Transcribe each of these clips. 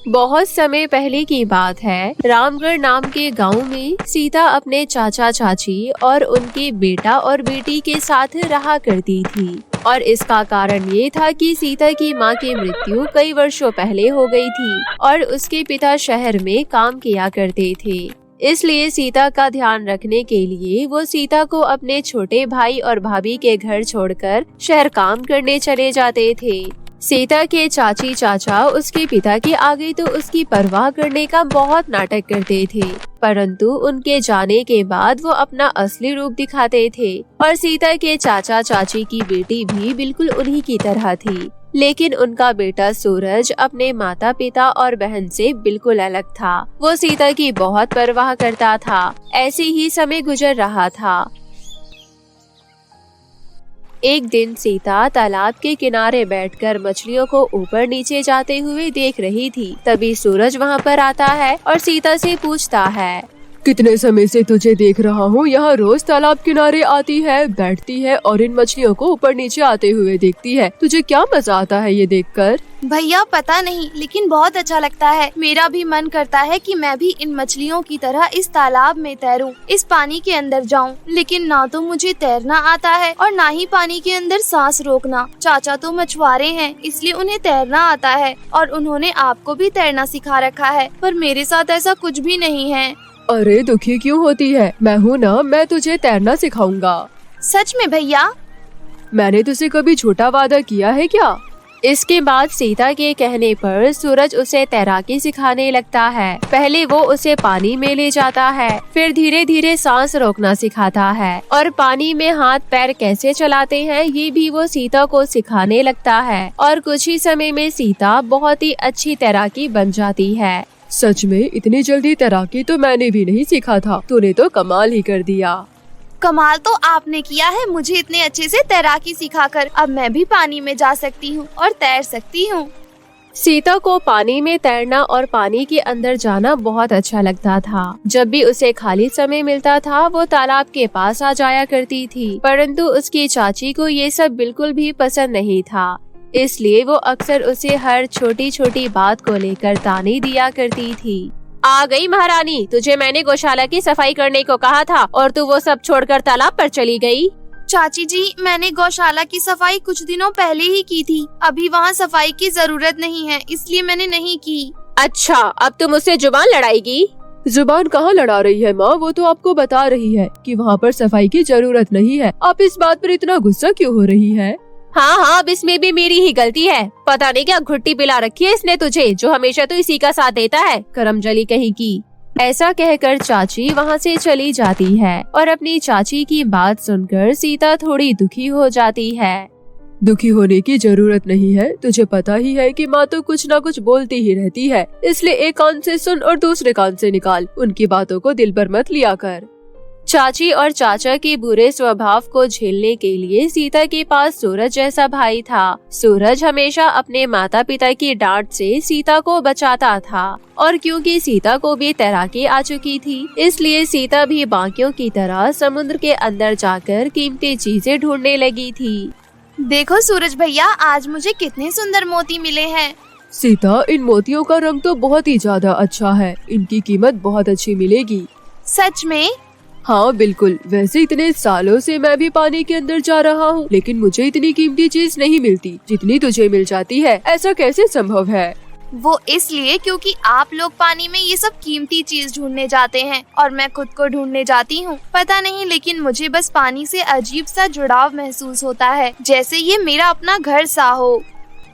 बहुत समय पहले की बात है। रामगढ़ नाम के गांव में सीता अपने चाचा चाची और उनके बेटा और बेटी के साथ रहा करती थी। और इसका कारण ये था कि सीता की मां की मृत्यु कई वर्षों पहले हो गई थी और उसके पिता शहर में काम किया करते थे। इसलिए सीता का ध्यान रखने के लिए वो सीता को अपने छोटे भाई और भाभी के घर छोड़कर शहर काम करने चले जाते थे। सीता के चाची चाचा उसके पिता के आगे तो उसकी परवाह करने का बहुत नाटक करते थे, परंतु उनके जाने के बाद वो अपना असली रूप दिखाते थे। और सीता के चाचा चाची की बेटी भी बिल्कुल उन्हीं की तरह थी, लेकिन उनका बेटा सूरज अपने माता पिता और बहन से बिल्कुल अलग था। वो सीता की बहुत परवाह करता था। ऐसे ही समय गुजर रहा था। एक दिन सीता तालाब के किनारे बैठकर मछलियों को ऊपर नीचे जाते हुए देख रही थी। तभी सूरज वहाँ पर आता है और सीता से पूछता है, कितने समय से तुझे देख रहा हूँ, यहाँ रोज तालाब किनारे आती है, बैठती है और इन मछलियों को ऊपर नीचे आते हुए देखती है। तुझे क्या मजा आता है ये देखकर? भैया पता नहीं, लेकिन बहुत अच्छा लगता है। मेरा भी मन करता है कि मैं भी इन मछलियों की तरह इस तालाब में तैरूं, इस पानी के अंदर जाऊं। लेकिन ना तो मुझे तैरना आता है और ना ही पानी के अंदर सांस रोकना। चाचा तो मछुआरे हैं, इसलिए उन्हें तैरना आता है और उन्होंने आपको भी तैरना सिखा रखा है, पर मेरे साथ ऐसा कुछ भी नहीं है। अरे दुखी क्यों होती है, मैं हूँ ना, मैं तुझे तैरना सिखाऊंगा। सच में भैया? मैंने तुझे कभी झूठा वादा किया है क्या? इसके बाद सीता के कहने पर सूरज उसे तैराकी सिखाने लगता है। पहले वो उसे पानी में ले जाता है, फिर धीरे धीरे सांस रोकना सिखाता है और पानी में हाथ पैर कैसे चलाते हैं ये भी वो सीता को सिखाने लगता है। और कुछ ही समय में सीता बहुत ही अच्छी तैराकी बन जाती है। सच में इतनी जल्दी तैराकी तो मैंने भी नहीं सीखा था, तूने तो कमाल ही कर दिया। कमाल तो आपने किया है मुझे इतने अच्छे से तैराकी सिखाकर। अब मैं भी पानी में जा सकती हूँ और तैर सकती हूँ। सीता को पानी में तैरना और पानी के अंदर जाना बहुत अच्छा लगता था। जब भी उसे खाली समय मिलता था वो तालाब के पास आ जाया करती थी, परंतु उसकी चाची को ये सब बिल्कुल भी पसंद नहीं था। इसलिए वो अक्सर उसे हर छोटी छोटी बात को लेकर ताने दिया करती थी। आ गई महारानी, तुझे मैंने गौशाला की सफाई करने को कहा था और तू वो सब छोड़कर तालाब पर चली गई। चाची जी, मैंने गौशाला की सफाई कुछ दिनों पहले ही की थी। अभी वहाँ सफाई की जरूरत नहीं है, इसलिए मैंने नहीं की। अच्छा, अब तुम मुझसे जुबान लड़ाएगी? जुबान कहाँ लड़ा रही है माँ, वो तो आपको बता रही है कि वहाँ पर सफाई की जरूरत नहीं है। आप इस बात पर इतना गुस्सा क्यों हो रही है? हाँ, अब इसमें भी मेरी ही गलती है। पता नहीं क्या घुट्टी पिला रखी है इसने तुझे, जो हमेशा तो इसी का साथ देता है, करमजली कहीं की। ऐसा कहकर चाची वहाँ से चली जाती है और अपनी चाची की बात सुनकर सीता थोड़ी दुखी हो जाती है। दुखी होने की जरूरत नहीं है, तुझे पता ही है कि माँ तो कुछ न कुछ बोलती ही रहती है, इसलिए एक कान से सुन और दूसरे कान से निकाल। उनकी बातों को दिल पर मत लिया कर। चाची और चाचा के बुरे स्वभाव को झेलने के लिए सीता के पास सूरज जैसा भाई था। सूरज हमेशा अपने माता पिता की डांट से सीता को बचाता था और क्योंकि सीता को भी तैराकी आ चुकी थी, इसलिए सीता भी बाकियों की तरह समुद्र के अंदर जाकर कीमती चीजें ढूंढने लगी थी। देखो सूरज भैया, आज मुझे कितने सुंदर मोती मिले हैं। सीता, इन मोतियों का रंग तो बहुत ही ज्यादा अच्छा है, इनकी कीमत बहुत अच्छी मिलेगी। सच में? हाँ बिल्कुल। वैसे इतने सालों से मैं भी पानी के अंदर जा रहा हूँ, लेकिन मुझे इतनी कीमती चीज नहीं मिलती जितनी तुझे मिल जाती है। ऐसा कैसे संभव है? वो इसलिए क्योंकि आप लोग पानी में ये सब कीमती चीज ढूंढने जाते हैं और मैं खुद को ढूंढने जाती हूँ। पता नहीं, लेकिन मुझे बस पानी से अजीब सा जुड़ाव महसूस होता है, जैसे ये मेरा अपना घर सा हो।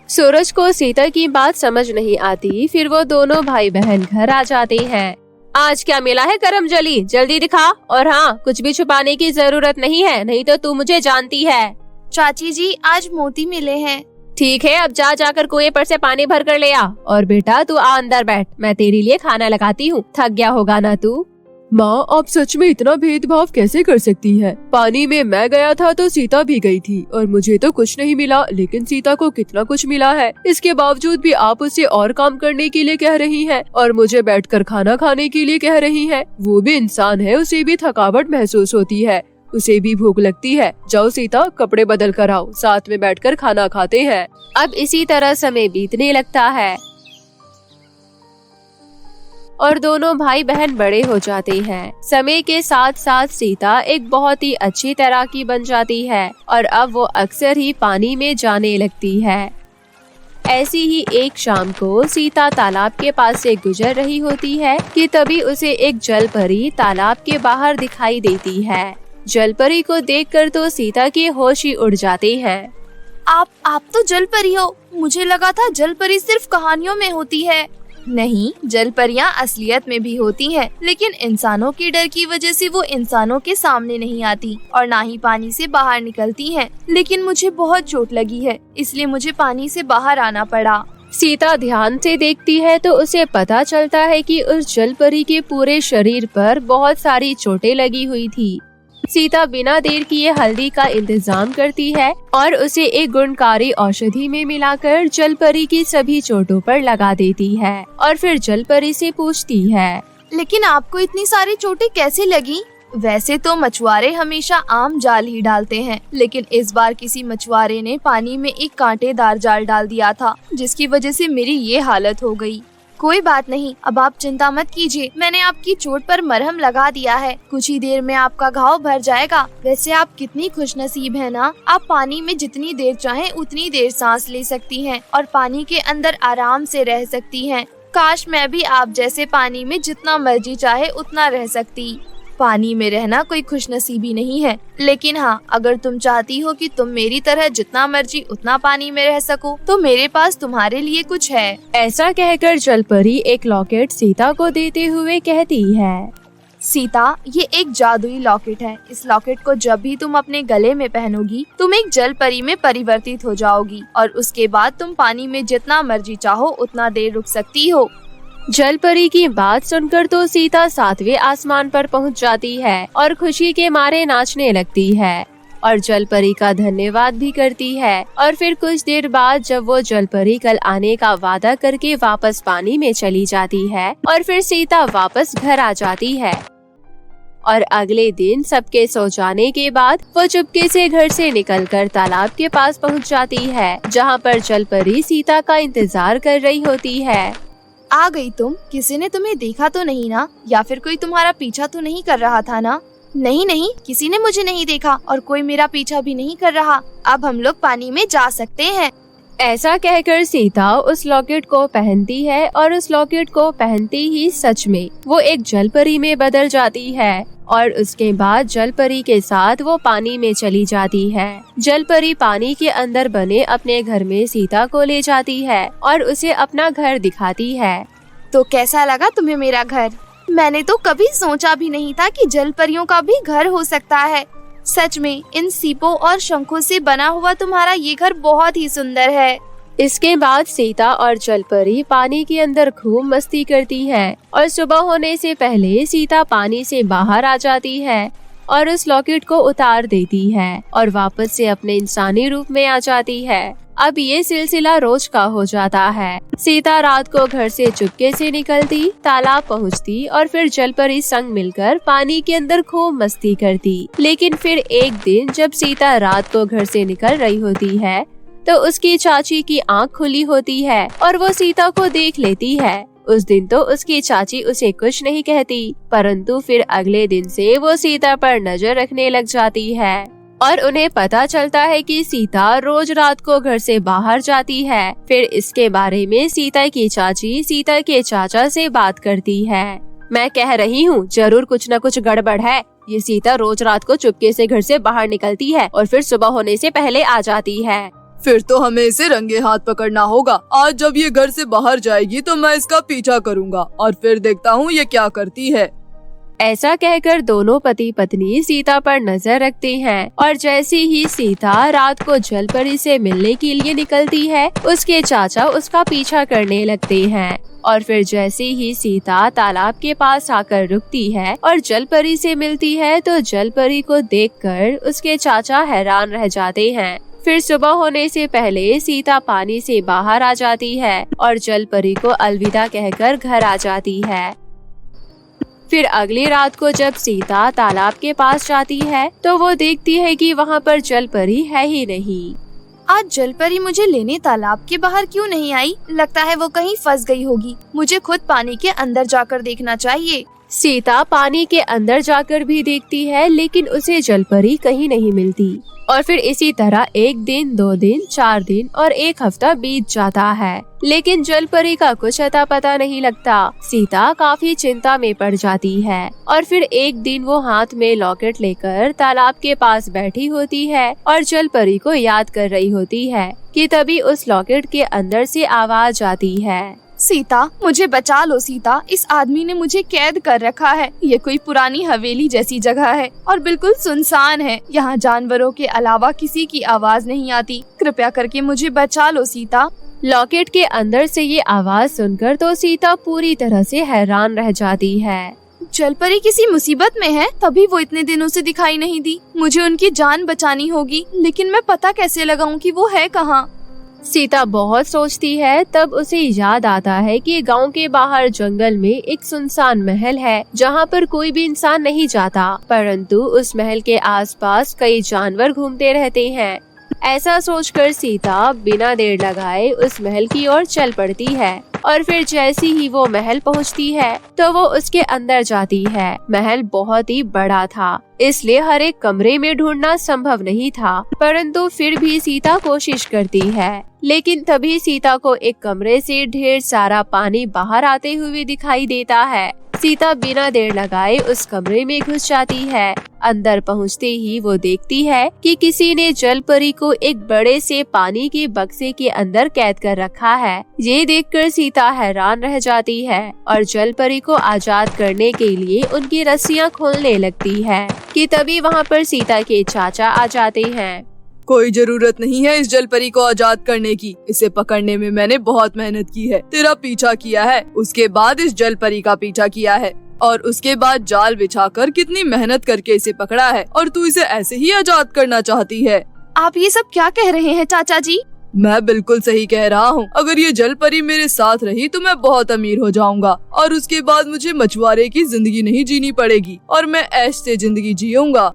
सूरज को सीता की बात समझ नहीं आती। फिर वो दोनों भाई बहन घर आ जाते हैं। आज क्या मिला है करमजली, जल्दी दिखा। और हाँ, कुछ भी छुपाने की जरूरत नहीं है, नहीं तो तू मुझे जानती है। चाची जी, आज मोती मिले हैं। ठीक है, अब जाकर कुएं पर से पानी भर कर ले आ। और बेटा तू आ अंदर बैठ, मैं तेरे लिए खाना लगाती हूँ। थक गया होगा ना तू? माँ, आप सच में इतना भेदभाव कैसे कर सकती हैं? पानी में मैं गया था तो सीता भी गई थी और मुझे तो कुछ नहीं मिला, लेकिन सीता को कितना कुछ मिला है। इसके बावजूद भी आप उसे और काम करने के लिए कह रही हैं और मुझे बैठकर खाना खाने के लिए कह रही हैं। वो भी इंसान है, उसे भी थकावट महसूस होती है, उसे भी भूख लगती है। जाओ सीता, कपड़े बदल कर आओ, साथ में बैठकर खाना खाते हैं। अब इसी तरह समय बीतने लगता है। और दोनों भाई बहन बड़े हो जाते हैं। समय के साथ साथ सीता एक बहुत ही अच्छी तैराकी बन जाती है और अब वो अक्सर ही पानी में जाने लगती है। ऐसी ही एक शाम को सीता तालाब के पास से गुजर रही होती है कि तभी उसे एक जलपरी तालाब के बाहर दिखाई देती है। जलपरी को देखकर तो सीता के होश ही उड़ जाते हैं। आप तो जलपरी हो। मुझे लगा था जलपरी सिर्फ कहानियों में होती है। नहीं, जलपरियां असलियत में भी होती हैं, लेकिन इंसानों के डर की वजह से वो इंसानों के सामने नहीं आती और ना ही पानी से बाहर निकलती हैं। लेकिन मुझे बहुत चोट लगी है, इसलिए मुझे पानी से बाहर आना पड़ा। सीता ध्यान से देखती है तो उसे पता चलता है कि उस जलपरी के पूरे शरीर पर बहुत सारी चोटें लगी हुई थी। सीता बिना देर किए हल्दी का इंतजाम करती है और उसे एक गुणकारी औषधि में मिलाकर जलपरी की सभी चोटों पर लगा देती है और फिर जलपरी से पूछती है, लेकिन आपको इतनी सारी चोटें कैसे लगी? वैसे तो मछुआरे हमेशा आम जाल ही डालते हैं, लेकिन इस बार किसी मछुआरे ने पानी में एक कांटेदार जाल डाल दिया था, जिसकी वजह से मेरी ये हालत हो गई। कोई बात नहीं, अब आप चिंता मत कीजिए, मैंने आपकी चोट पर मरहम लगा दिया है। कुछ ही देर में आपका घाव भर जाएगा। वैसे आप कितनी खुशनसीब हैं ना, आप पानी में जितनी देर चाहें उतनी देर सांस ले सकती हैं और पानी के अंदर आराम से रह सकती हैं। काश मैं भी आप जैसे पानी में जितना मर्जी चाहे उतना रह सकती। पानी में रहना कोई खुशनसीबी नहीं है, लेकिन हाँ, अगर तुम चाहती हो कि तुम मेरी तरह जितना मर्जी उतना पानी में रह सको, तो मेरे पास तुम्हारे लिए कुछ है। ऐसा कहकर जलपरी एक लॉकेट सीता को देते हुए कहती है, सीता, ये एक जादुई लॉकेट है। इस लॉकेट को जब भी तुम अपने गले में पहनोगी, तुम एक जलपरी में परिवर्तित हो जाओगी और उसके बाद तुम पानी में जितना मर्जी चाहो उतना देर रुक सकती हो। जलपरी की बात सुनकर तो सीता 7वें आसमान पर पहुंच जाती है और खुशी के मारे नाचने लगती है और जलपरी का धन्यवाद भी करती है। और फिर कुछ देर बाद जब वो जलपरी कल आने का वादा करके वापस पानी में चली जाती है और फिर सीता वापस घर आ जाती है और अगले दिन सबके सो जाने के बाद वो चुपके से घर से निकलकर तालाब के पास पहुंच जाती है, जहां पर जलपरी सीता का इंतजार कर रही होती है। आ गई तुम। किसी ने तुम्हें देखा तो नहीं ना, या फिर कोई तुम्हारा पीछा तो नहीं कर रहा था ना? नहीं, किसी ने मुझे नहीं देखा और कोई मेरा पीछा भी नहीं कर रहा। अब हम लोग पानी में जा सकते हैं। ऐसा कहकर सीता उस लॉकेट को पहनती है और उस लॉकेट को पहनते ही सच में वो एक जलपरी में बदल जाती है और उसके बाद जलपरी के साथ वो पानी में चली जाती है। जलपरी पानी के अंदर बने अपने घर में सीता को ले जाती है और उसे अपना घर दिखाती है। तो कैसा लगा तुम्हें मेरा घर? मैंने तो कभी सोचा भी नहीं था कि जलपरियों का भी घर हो सकता है। सच में इन सीपों और शंखों से बना हुआ तुम्हारा ये घर बहुत ही सुंदर है। इसके बाद सीता और जलपरी पानी के अंदर खूब मस्ती करती है और सुबह होने से पहले सीता पानी से बाहर आ जाती है और उस लॉकेट को उतार देती है और वापस से अपने इंसानी रूप में आ जाती है। अब ये सिलसिला रोज का हो जाता है। सीता रात को घर से चुपके से निकलती, तालाब पहुंचती और फिर जलपरी संग मिलकर पानी के अंदर खूब मस्ती करती। लेकिन फिर एक दिन जब सीता रात को घर से निकल रही होती है तो उसकी चाची की आंख खुली होती है और वो सीता को देख लेती है। उस दिन तो उसकी चाची उसे कुछ नहीं कहती, परंतु फिर अगले दिन से वो सीता पर नजर रखने लग जाती है और उन्हें पता चलता है कि सीता रोज रात को घर से बाहर जाती है। फिर इसके बारे में सीता की चाची सीता के चाचा से बात करती है। मैं कह रही हूँ जरूर कुछ न कुछ गड़बड़ है। ये सीता रोज रात को चुपके से घर से बाहर निकलती है और फिर सुबह होने से पहले आ जाती है। फिर तो हमें इसे रंगे हाथ पकड़ना होगा। आज जब ये घर से बाहर जाएगी तो मैं इसका पीछा करूँगा और फिर देखता हूँ ये क्या करती है। ऐसा कहकर दोनों पति पत्नी सीता पर नजर रखते हैं और जैसे ही सीता रात को जलपरी से मिलने के लिए निकलती है, उसके चाचा उसका पीछा करने लगते हैं और फिर जैसे ही सीता तालाब के पास आकर रुकती है और जलपरी से मिलती है तो जलपरी को देखकर उसके चाचा हैरान रह जाते हैं। फिर सुबह होने से पहले सीता पानी से बाहर आ जाती है और जलपरी को अलविदा कहकर घर आ जाती है। फिर अगली रात को जब सीता तालाब के पास जाती है तो वो देखती है कि वहाँ पर जलपरी है ही नहीं। आज जलपरी मुझे लेने तालाब के बाहर क्यों नहीं आई? लगता है वो कहीं फंस गई होगी। मुझे खुद पानी के अंदर जाकर देखना चाहिए। सीता पानी के अंदर जाकर भी देखती है, लेकिन उसे जलपरी कहीं नहीं मिलती। और फिर इसी तरह 1 दिन, 2 दिन, 4 दिन और 1 हफ्ता बीत जाता है, लेकिन जलपरी का कुछ अता पता नहीं लगता। सीता काफी चिंता में पड़ जाती है और फिर एक दिन वो हाथ में लॉकेट लेकर तालाब के पास बैठी होती है और जलपरी को याद कर रही होती है कि तभी उस लॉकेट के अंदर से आवाज आती है, सीता, मुझे बचा लो सीता, इस आदमी ने मुझे कैद कर रखा है। ये कोई पुरानी हवेली जैसी जगह है और बिल्कुल सुनसान है। यहाँ जानवरों के अलावा किसी की आवाज नहीं आती। कृपया करके मुझे बचा लो सीता। लॉकेट के अंदर से ये आवाज सुनकर तो सीता पूरी तरह से हैरान रह जाती है। जलपरी किसी मुसीबत में है, तभी वो इतने दिनों से दिखाई नहीं दी। मुझे उनकी जान बचानी होगी, लेकिन मैं पता कैसे लगाऊं कि वो है कहाँ? सीता बहुत सोचती है, तब उसे याद आता है कि गांव के बाहर जंगल में एक सुनसान महल है जहां पर कोई भी इंसान नहीं जाता, परंतु उस महल के आसपास कई जानवर घूमते रहते हैं। ऐसा सोचकर सीता बिना देर लगाए उस महल की ओर चल पड़ती है और फिर जैसी ही वो महल पहुंचती है तो वो उसके अंदर जाती है। महल बहुत ही बड़ा था, इसलिए हर एक कमरे में ढूंढना संभव नहीं था, परंतु फिर भी सीता कोशिश करती है। लेकिन तभी सीता को एक कमरे से ढेर सारा पानी बाहर आते हुए दिखाई देता है। सीता बिना देर लगाए उस कमरे में घुस जाती है। अंदर पहुंचते ही वो देखती है कि किसी ने जलपरी को एक बड़े से पानी के बक्से के अंदर कैद कर रखा है। ये देखकर सीता हैरान रह जाती है और जलपरी को आजाद करने के लिए उनकी रस्सियां खोलने लगती है कि तभी वहाँ पर सीता के चाचा आ जाते हैं। कोई जरूरत नहीं है इस जलपरी को आजाद करने की। इसे पकड़ने में मैंने बहुत मेहनत की है। तेरा पीछा किया है, उसके बाद इस जलपरी का पीछा किया है और उसके बाद जाल बिछाकर कितनी मेहनत करके इसे पकड़ा है और तू इसे ऐसे ही आजाद करना चाहती है। आप ये सब क्या कह रहे हैं चाचा जी? मैं बिल्कुल सही कह रहा हूँ। अगर ये जलपरी मेरे साथ रही तो मैं बहुत अमीर हो जाऊंगा और उसके बाद मुझे मछुआरे की जिंदगी नहीं जीनी पड़ेगी और मैं ऐश से जिंदगी जीऊंगा।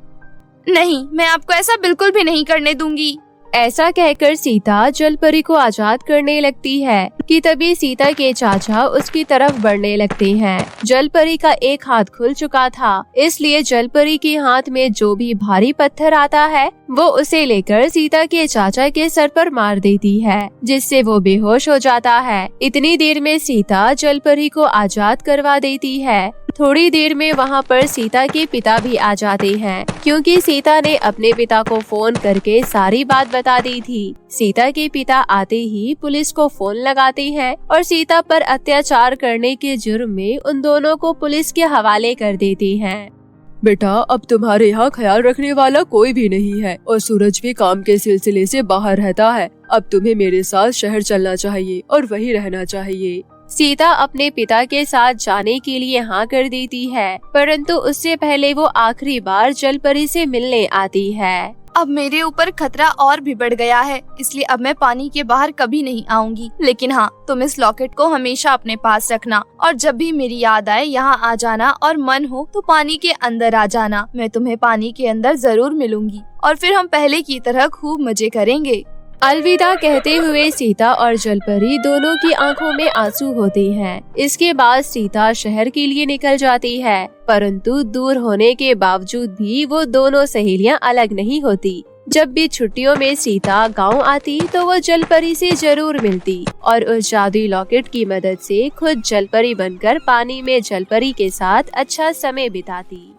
नहीं, मैं आपको ऐसा बिल्कुल भी नहीं करने दूंगी। ऐसा कहकर सीता जलपरी को आजाद करने लगती है कि तभी सीता के चाचा उसकी तरफ बढ़ने लगते हैं। जलपरी का एक हाथ खुल चुका था, इसलिए जलपरी के हाथ में जो भी भारी पत्थर आता है वो उसे लेकर सीता के चाचा के सर पर मार देती है, जिससे वो बेहोश हो जाता है। इतनी देर में सीता जलपरी को आजाद करवा देती है। थोड़ी देर में वहाँ पर सीता के पिता भी आ जाते हैं, क्योंकि सीता ने अपने पिता को फोन करके सारी बात बता दी थी। सीता के पिता आते ही पुलिस को फोन लगाते हैं और सीता पर अत्याचार करने के जुर्म में उन दोनों को पुलिस के हवाले कर देते हैं। बेटा, अब तुम्हारे यहाँ ख्याल रखने वाला कोई भी नहीं है और सूरज भी काम के सिलसिले से बाहर रहता है। अब तुम्हें मेरे साथ शहर चलना चाहिए और वहीं रहना चाहिए। सीता अपने पिता के साथ जाने के लिए हाँ कर देती है, परंतु उससे पहले वो आखिरी बार जलपरी से मिलने आती है। अब मेरे ऊपर खतरा और भी बढ़ गया है, इसलिए अब मैं पानी के बाहर कभी नहीं आऊंगी। लेकिन हाँ, तुम इस लॉकेट को हमेशा अपने पास रखना और जब भी मेरी याद आए यहाँ आ जाना और मन हो तो पानी के अंदर आ जाना। मैं तुम्हें पानी के अंदर जरूर मिलूंगी और फिर हम पहले की तरह खूब मजे करेंगे। अलविदा कहते हुए सीता और जलपरी दोनों की आंखों में आंसू होते हैं। इसके बाद सीता शहर के लिए निकल जाती है, परंतु दूर होने के बावजूद भी वो दोनों सहेलियां अलग नहीं होती। जब भी छुट्टियों में सीता गांव आती तो वो जलपरी से जरूर मिलती और उस जादुई लॉकेट की मदद से खुद जलपरी बनकर पानी में जलपरी के साथ अच्छा समय बिताती।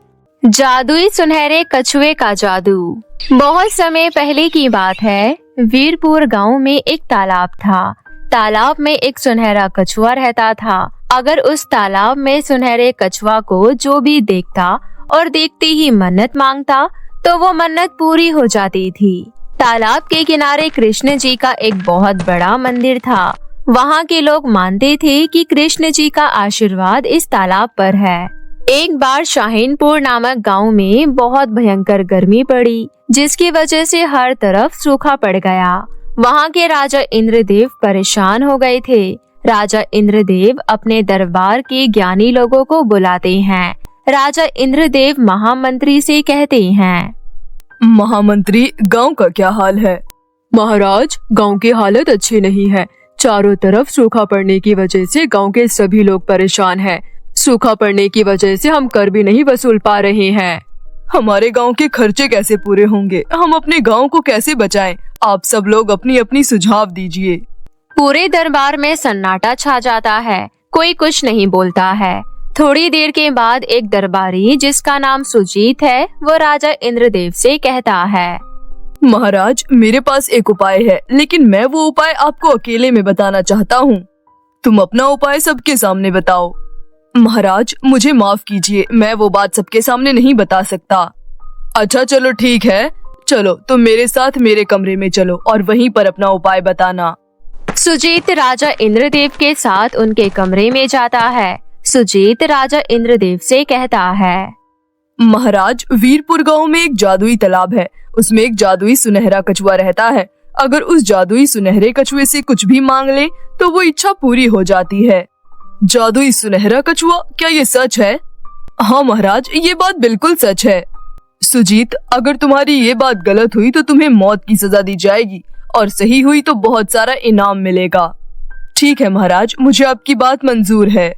जादुई सुनहरे कछुए का जादू। बहुत समय पहले की बात है। वीरपुर गांव में एक तालाब था। तालाब में एक सुनहरा कछुआ रहता था। अगर उस तालाब में सुनहरे कछुआ को जो भी देखता और देखते ही मन्नत मांगता तो वो मन्नत पूरी हो जाती थी। तालाब के किनारे कृष्ण जी का एक बहुत बड़ा मंदिर था। वहाँ के लोग मानते थे कि कृष्ण जी का आशीर्वाद इस तालाब पर है। एक बार शाहीनपुर नामक गांव में बहुत भयंकर गर्मी पड़ी, जिसकी वजह से हर तरफ सूखा पड़ गया। वहां के राजा इंद्रदेव परेशान हो गए थे। राजा इंद्रदेव अपने दरबार के ज्ञानी लोगों को बुलाते हैं। राजा इंद्रदेव महामंत्री से कहते हैं, महामंत्री, गांव का क्या हाल है? महाराज, गांव की हालत अच्छी नहीं है। चारों तरफ सूखा पड़ने की वजह से गांव के सभी लोग परेशान हैं। सूखा पड़ने की वजह से हम कर भी नहीं वसूल पा रहे हैं। हमारे गांव के खर्चे कैसे पूरे होंगे? हम अपने गांव को कैसे बचाएं? आप सब लोग अपनी अपनी सुझाव दीजिए। पूरे दरबार में सन्नाटा छा जाता है, कोई कुछ नहीं बोलता है। थोड़ी देर के बाद एक दरबारी जिसका नाम सुजीत है, वो राजा इंद्रदेव से कहता है, महाराज, मेरे पास एक उपाय है, लेकिन मैं वो उपाय आपको अकेले में बताना चाहता हूँ। तुम अपना उपाय सबके सामने बताओ। महाराज, मुझे माफ कीजिए, मैं वो बात सबके सामने नहीं बता सकता। अच्छा चलो ठीक है, चलो तुम मेरे साथ मेरे कमरे में चलो और वहीं पर अपना उपाय बताना। सुजीत राजा इंद्रदेव के साथ उनके कमरे में जाता है। सुजीत राजा इंद्रदेव से कहता है, महाराज, वीरपुर गांव में एक जादुई तालाब है। उसमें एक जादुई सुनहरा कछुआ रहता है। अगर उस जादुई सुनहरे कछुए से कुछ भी मांग ले तो वो इच्छा पूरी हो जाती है। जादुई सुनहरा कछुआ, क्या ये सच है? हाँ महाराज, ये बात बिल्कुल सच है। सुजीत, अगर तुम्हारी ये बात गलत हुई तो तुम्हें मौत की सजा दी जाएगी और सही हुई तो बहुत सारा इनाम मिलेगा। ठीक है महाराज, मुझे आपकी बात मंजूर है।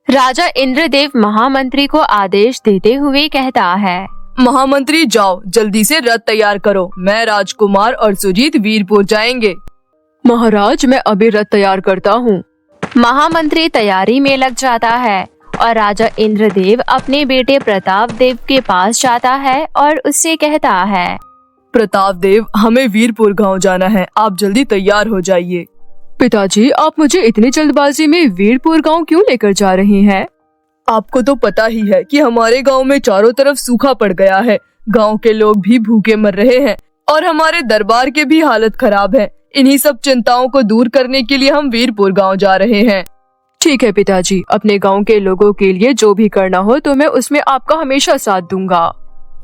राजा इंद्रदेव महामंत्री को आदेश देते हुए कहता है, महामंत्री जाओ, जल्दी से रथ तैयार करो। मैं, राजकुमार और सुजीत वीरपुर जाएंगे। महाराज, मैं अभी रथ तैयार करता हूँ। महामंत्री तैयारी में लग जाता है और राजा इंद्रदेव अपने बेटे प्रताप देव के पास जाता है और उससे कहता है, प्रताप देव, हमें वीरपुर गांव जाना है, आप जल्दी तैयार हो जाइए। पिताजी, आप मुझे इतनी जल्दबाजी में वीरपुर गांव क्यों लेकर जा रहे हैं? आपको तो पता ही है कि हमारे गांव में चारों तरफ सूखा पड़ गया है। गांव के लोग भी भूखे मर रहे हैं और हमारे दरबार के भी हालत खराब है। इन्हीं सब चिंताओं को दूर करने के लिए हम वीरपुर गांव जा रहे हैं। ठीक है पिताजी, अपने गांव के लोगों के लिए जो भी करना हो तो मैं उसमें आपका हमेशा साथ दूंगा।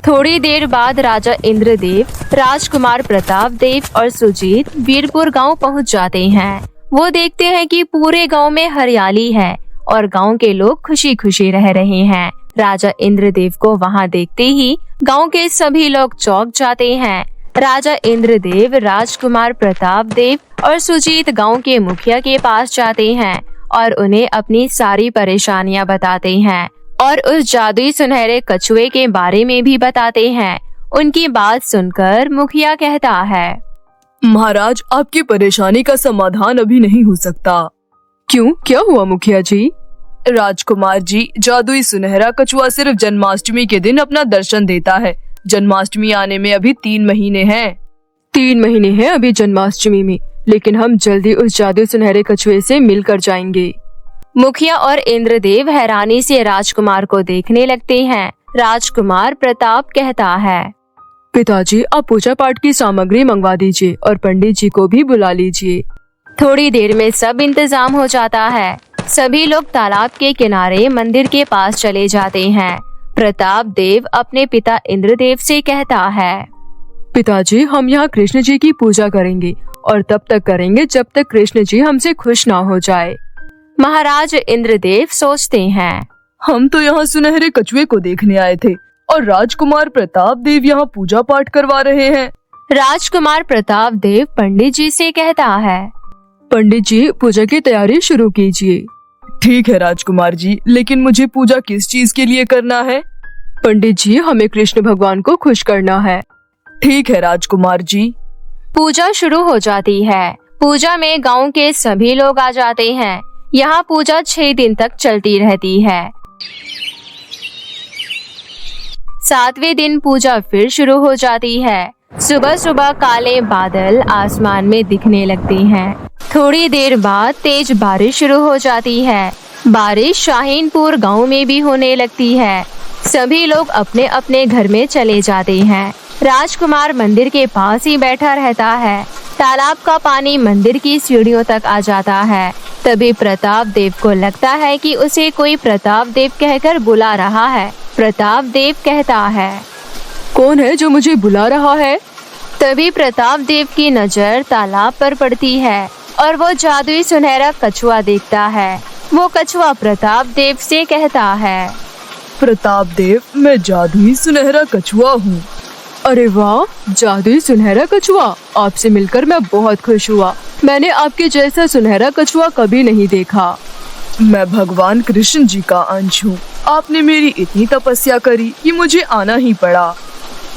थोड़ी देर बाद राजा इंद्रदेव, राजकुमार प्रताप देव और सुजीत वीरपुर गांव पहुंच जाते हैं। वो देखते हैं कि पूरे गांव में हरियाली है और गांव के लोग खुशी खुशी रह रहे हैं। राजा इंद्रदेव को वहां देखते ही गांव के सभी लोग चौंक जाते हैं। राजा इंद्रदेव, राजकुमार प्रताप देव और सुजीत गांव के मुखिया के पास जाते हैं और उन्हें अपनी सारी परेशानियां बताते हैं और उस जादुई सुनहरे कछुए के बारे में भी बताते हैं। उनकी बात सुनकर मुखिया कहता है, महाराज, आपकी परेशानी का समाधान अभी नहीं हो सकता। क्यों, क्या हुआ मुखिया जी? राजकुमार जी, जादुई सुनहरा कछुआ सिर्फ जन्माष्टमी के दिन अपना दर्शन देता है। जन्माष्टमी आने में अभी 3 महीने हैं। 3 महीने हैं अभी जन्माष्टमी में, लेकिन हम जल्दी उस जादुई सुनहरे कछुए से मिलकर जाएंगे। मुखिया और इंद्रदेव हैरानी से राजकुमार को देखने लगते हैं। राजकुमार प्रताप कहता है, पिताजी, आप पूजा पाठ की सामग्री मंगवा दीजिए और पंडित जी को भी बुला लीजिए। थोड़ी देर में सब इंतजाम हो जाता है। सभी लोग तालाब के किनारे मंदिर के पास चले जाते हैं। प्रताप देव अपने पिता इंद्रदेव से कहता है, पिताजी, हम यहाँ कृष्ण जी की पूजा करेंगे और तब तक करेंगे जब तक कृष्ण जी हमसे खुश ना हो जाए। महाराज इंद्रदेव सोचते हैं, हम तो यहाँ सुनहरे कछुए को देखने आए थे और राजकुमार प्रताप देव यहाँ पूजा पाठ करवा रहे हैं। राजकुमार प्रताप देव पंडित जी से कहता है, पंडित जी, पूजा की तैयारी शुरू कीजिए। ठीक है राजकुमार जी, लेकिन मुझे पूजा किस चीज के लिए करना है? पंडित जी, हमें कृष्ण भगवान को खुश करना है। ठीक है राजकुमार जी। पूजा शुरू हो जाती है। पूजा में गांव के सभी लोग आ जाते हैं। यहाँ पूजा 6 दिन तक चलती रहती है। 7वें दिन पूजा फिर शुरू हो जाती है। सुबह सुबह काले बादल आसमान में दिखने लगते हैं। थोड़ी देर बाद तेज बारिश शुरू हो जाती है। बारिश शाहीनपुर गांव में भी होने लगती है। सभी लोग अपने अपने घर में चले जाते हैं। राजकुमार मंदिर के पास ही बैठा रहता है। तालाब का पानी मंदिर की सीढ़ियों तक आ जाता है। तभी प्रताप देव को लगता है कि उसे कोई प्रताप देव कहकर बुला रहा है। प्रताप देव कहता है, कौन है जो मुझे बुला रहा है? तभी प्रताप देव की नजर तालाब पर पड़ती है और वो जादुई सुनहरा कछुआ देखता है। वो कछुआ प्रताप देव से कहता है, प्रताप देव, मैं जादुई सुनहरा कछुआ हूँ। अरे वाह, जादुई सुनहरा कछुआ, आपसे मिलकर मैं बहुत खुश हुआ। मैंने आपके जैसा सुनहरा कछुआ कभी नहीं देखा। मैं भगवान कृष्ण जी का अंश हूँ। आपने मेरी इतनी तपस्या करी कि मुझे आना ही पड़ा।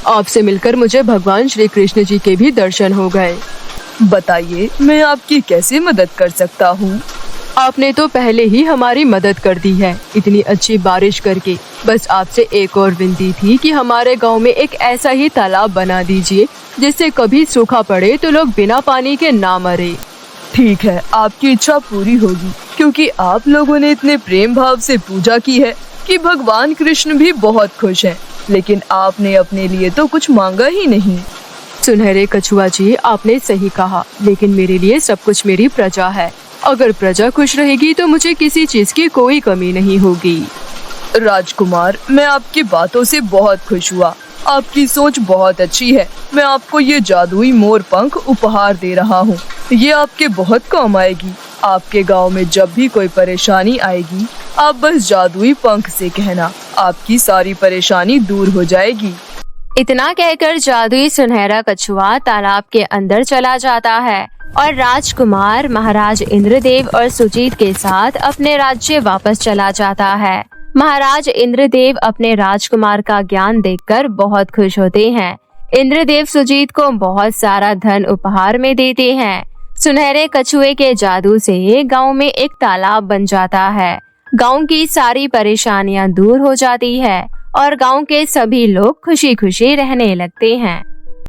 आपसे मिलकर मुझे भगवान श्री कृष्ण जी के भी दर्शन हो गए। बताइए, मैं आपकी कैसे मदद कर सकता हूँ? आपने तो पहले ही हमारी मदद कर दी है, इतनी अच्छी बारिश करके। बस आपसे एक और विनती थी कि हमारे गांव में एक ऐसा ही तालाब बना दीजिए जिससे कभी सूखा पड़े तो लोग बिना पानी के ना मरे। ठीक है, आपकी इच्छा पूरी होगी, क्योंकि आप लोगों ने इतने प्रेम भाव से पूजा की है कि भगवान कृष्ण भी बहुत खुश हैं। लेकिन आपने अपने लिए तो कुछ मांगा ही नहीं। सुनहरे कछुआ जी, आपने सही कहा, लेकिन मेरे लिए सब कुछ मेरी प्रजा है। अगर प्रजा खुश रहेगी तो मुझे किसी चीज की कोई कमी नहीं होगी। राजकुमार, मैं आपकी बातों से बहुत खुश हुआ। आपकी सोच बहुत अच्छी है। मैं आपको ये जादुई मोर पंख उपहार दे रहा हूँ। ये आपके बहुत काम आएगी। आपके गांव में जब भी कोई परेशानी आएगी, आप बस जादुई पंख से कहना, आपकी सारी परेशानी दूर हो जाएगी। इतना कहकर जादुई सुनहरा कछुआ तालाब के अंदर चला जाता है और राजकुमार महाराज इंद्रदेव और सुजीत के साथ अपने राज्य वापस चला जाता है। महाराज इंद्रदेव अपने राजकुमार का ज्ञान देखकर बहुत खुश होते हैं। इंद्रदेव सुजीत को बहुत सारा धन उपहार में देते हैं। सुनहरे कछुए के जादू से गांव में एक तालाब बन जाता है। गांव की सारी परेशानियां दूर हो जाती है और गांव के सभी लोग खुशी खुशी रहने लगते हैं।